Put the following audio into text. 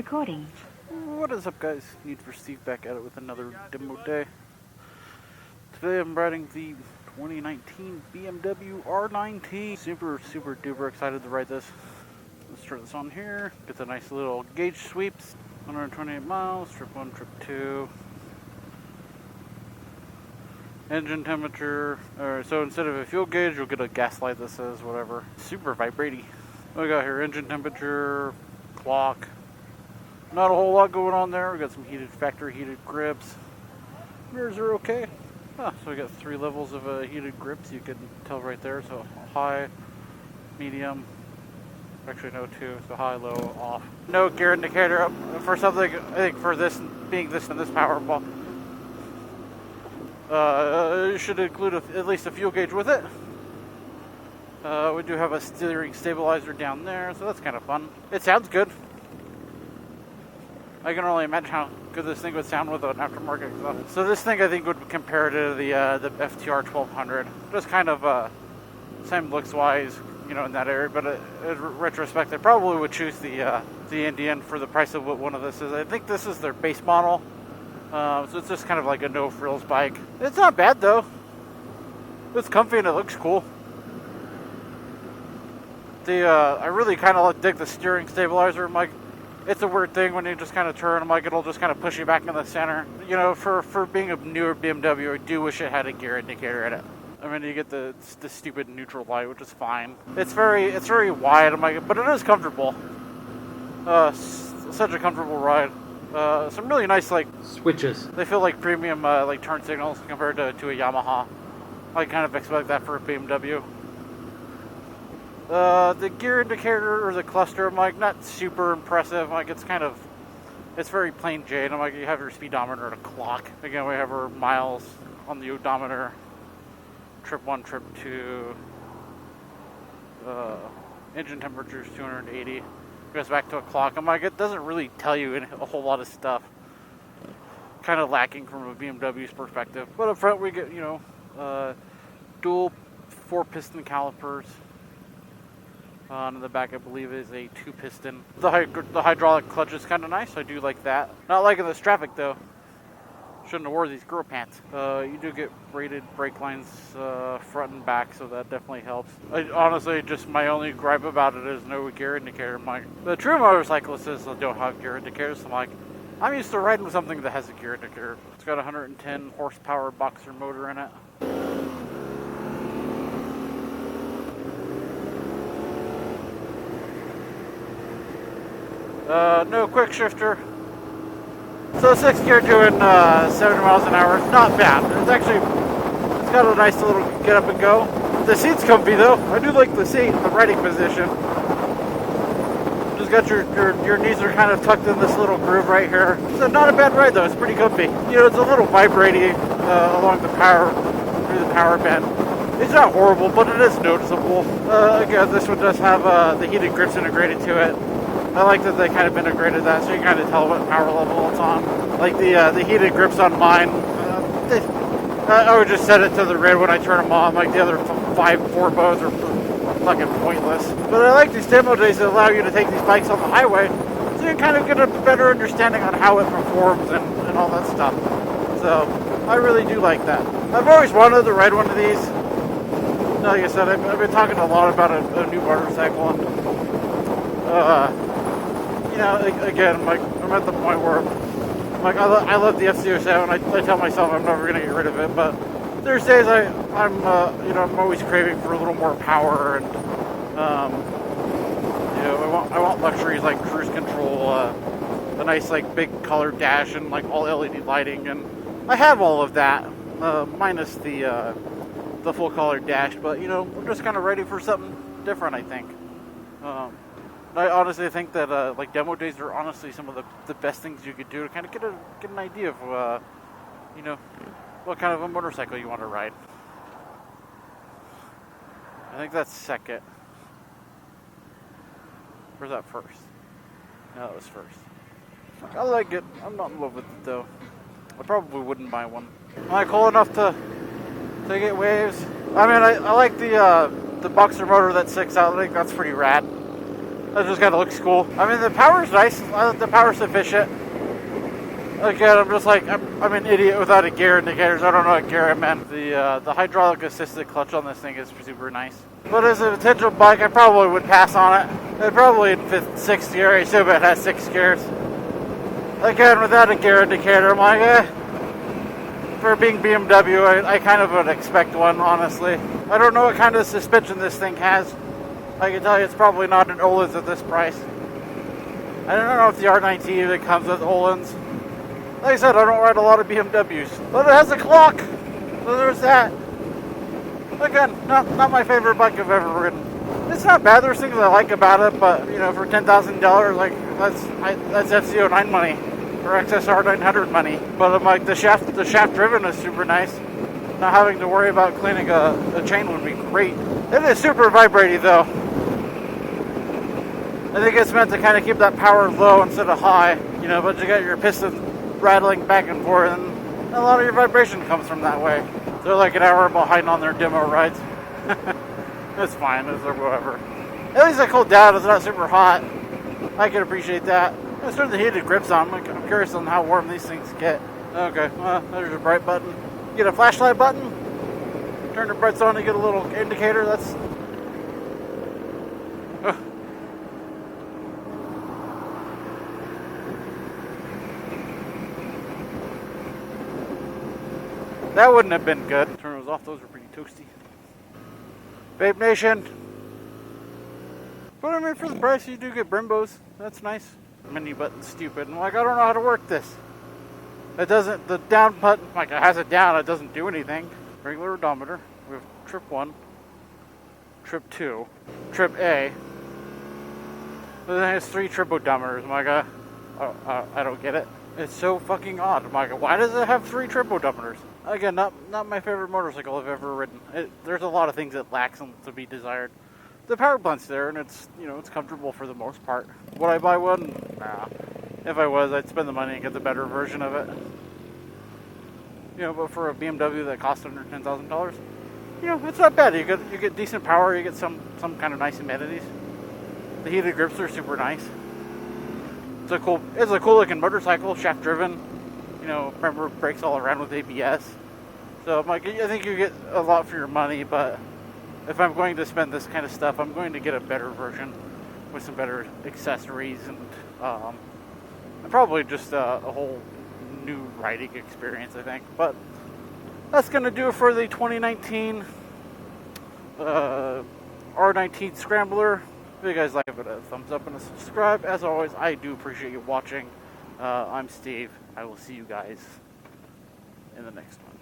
recording. What is up, guys? Need for Steve back at it with another demo day. Today I'm riding the 2019 BMW RNineT. Super duper excited to ride this. Let's turn this on here. Get the nice little gauge sweeps. 128 miles, trip 1, trip 2. Engine temperature. So instead of a fuel gauge, you'll get a gas light that says whatever. Super vibraty. What we got here? Engine temperature, clock. Not a whole lot going on there. We got some factory heated grips. Mirrors are okay. So we got 3 levels of heated grips. You can tell right there. So high, medium. Actually, no 2. So high, low, off. No gear indicator up for something. I think for this being this and this power ball, it should include at least a fuel gauge with it. We do have a steering stabilizer down there, so that's kind of fun. It sounds good. I can only imagine how good this thing would sound with an aftermarket exhaust. So this thing I think would compare to the FTR 1200. Just kind of same looks wise, you know, in that area. But in retrospect, I probably would choose the Indian for the price of what one of this is. I think this is their base model. So it's just kind of like a no frills bike. It's not bad though. It's comfy and it looks cool. I really kind of dig the steering stabilizer. I'm like, it's a weird thing when you just kind of turn. I'm like, it'll just kind of push you back in the center. You know, for being a newer BMW, I do wish it had a gear indicator in it. I mean, you get the stupid neutral light, which is fine. It's very wide. I'm like, but it is comfortable. Such a comfortable ride. Some really nice like switches. They feel like premium like turn signals compared to a Yamaha. I kind of expect that for a BMW. The gear indicator or the cluster, I'm like, not super impressive. Like, it's very plain Jane. I'm like, you have your speedometer and a clock. Again, we have our miles on the odometer. Trip 1, trip 2. Engine temperature is 280. Goes back to a clock. I'm like, it doesn't really tell you a whole lot of stuff. Kind of lacking from a BMW's perspective. But up front, we get, you know, dual 4-piston calipers. On the back, I believe, is a 2-piston. The hydraulic clutch is kind of nice. I do like that. Not liking this traffic, though. Shouldn't have wore these girl pants. You do get braided brake lines front and back, so that definitely helps. Honestly, just my only gripe about it is no gear indicator. The true motorcyclists don't have gear indicators. So I'm used to riding with something that has a gear indicator. It's got a 110 horsepower boxer motor in it. No quick shifter. So 6th gear doing 70 miles an hour. Not bad. It's got a nice little get up and go. The seat's comfy though. I do like the seat, the riding position. Just got your knees are kind of tucked in this little groove right here. So not a bad ride though. It's pretty comfy. You know, it's a little vibrating along the through the power band. It's not horrible, but it is noticeable. Again, this one does have the heated grips integrated to it. I like that they kind of integrated that, so you can kind of tell what power level it's on. Like the heated grips on mine, I would just set it to the red when I turn them on. Like the other 5 forbos are fucking pointless. But I like these demo days that allow you to take these bikes on the highway, so you can kind of get a better understanding on how it performs and all that stuff. So I really do like that. I've always wanted to ride one of these. Like I said, I've been talking a lot about a new motorcycle, and you know, again, I'm at the point where I love the FC07. I tell myself I'm never going to get rid of it, but there's days I'm always craving for a little more power, and you know, I want luxuries like cruise control, a nice like big color dash, and like all LED lighting, and I have all of that, minus the full color dash. But you know, I'm just kind of ready for something different, I think. I honestly think that like demo days are honestly some of the best things you could do to kind of get an idea of you know, what kind of a motorcycle you want to ride. I think that's second. Where's that first? No, that was first. I like it. I'm not in love with it though. I probably wouldn't buy one. Am I cool enough to get waves? I mean, I like the boxer motor that sticks out. I think that's pretty rad. That just kind of looks cool. I mean, the power's nice. The power's sufficient. Again, I'm just like, I'm an idiot without a gear indicator, so I don't know what gear I'm in. The hydraulic assisted clutch on this thing is super nice. But as a potential bike, I probably would pass on it. It probably in 5th, 6th gear. I assume it has 6 gears. Again, without a gear indicator, I'm like, for being BMW, I kind of would expect one, honestly. I don't know what kind of suspension this thing has. I can tell you it's probably not an Öhlins at this price. I don't know if the RNineT even comes with Öhlins. Like I said, I don't ride a lot of BMWs. But it has a clock! So there's that. Again, not my favorite bike I've ever ridden. It's not bad, there's things I like about it, but, you know, for $10,000, like, that's FC09 money. Or XSR 900 money. But I'm like, the shaft driven is super nice. Not having to worry about cleaning a chain would be great. It is super vibrating though. I think it's meant to kind of keep that power low instead of high, you know, but you got your piston rattling back and forth, and a lot of your vibration comes from that way. They're like an hour behind on their demo rides. It's fine, it's whatever. At least I cooled down, it's not super hot. I can appreciate that. Let's turn the heated grips on. I'm curious on how warm these things get. Okay, well, there's a bright button. You get a flashlight button. Turn the brights on to get a little indicator. That's... That wouldn't have been good. Turn those off, those are pretty toasty. Vape Nation. But I mean, for the price, you do get Brimbos. That's nice. Menu button's stupid. I'm like, I don't know how to work this. It doesn't, the down button, like it has it down, it doesn't do anything. Regular odometer. We have trip 1, trip 2, trip A. But then it has 3 trip odometers. I'm like, I don't get it. It's so fucking odd. I'm like, why does it have 3 trip odometers? Again, not my favorite motorcycle I've ever ridden. There's a lot of things that lacks to be desired. The power plant's there, and it's, you know, it's comfortable for the most part. Would I buy one? Nah. If I was, I'd spend the money and get the better version of it. You know, but for a BMW that costs under $10,000, you know, it's not bad. You get decent power. You get some kind of nice amenities. The heated grips are super nice. It's a cool looking motorcycle, shaft driven. You know, remember brakes all around with ABS. So I'm like, I think you get a lot for your money, but if I'm going to spend this kind of stuff, I'm going to get a better version with some better accessories and probably just a whole new riding experience, I think. But that's going to do it for the 2019 RNineT Scrambler. If you guys like it, give it a thumbs up and a subscribe. As always, I do appreciate you watching. I'm Steve. I will see you guys in the next one.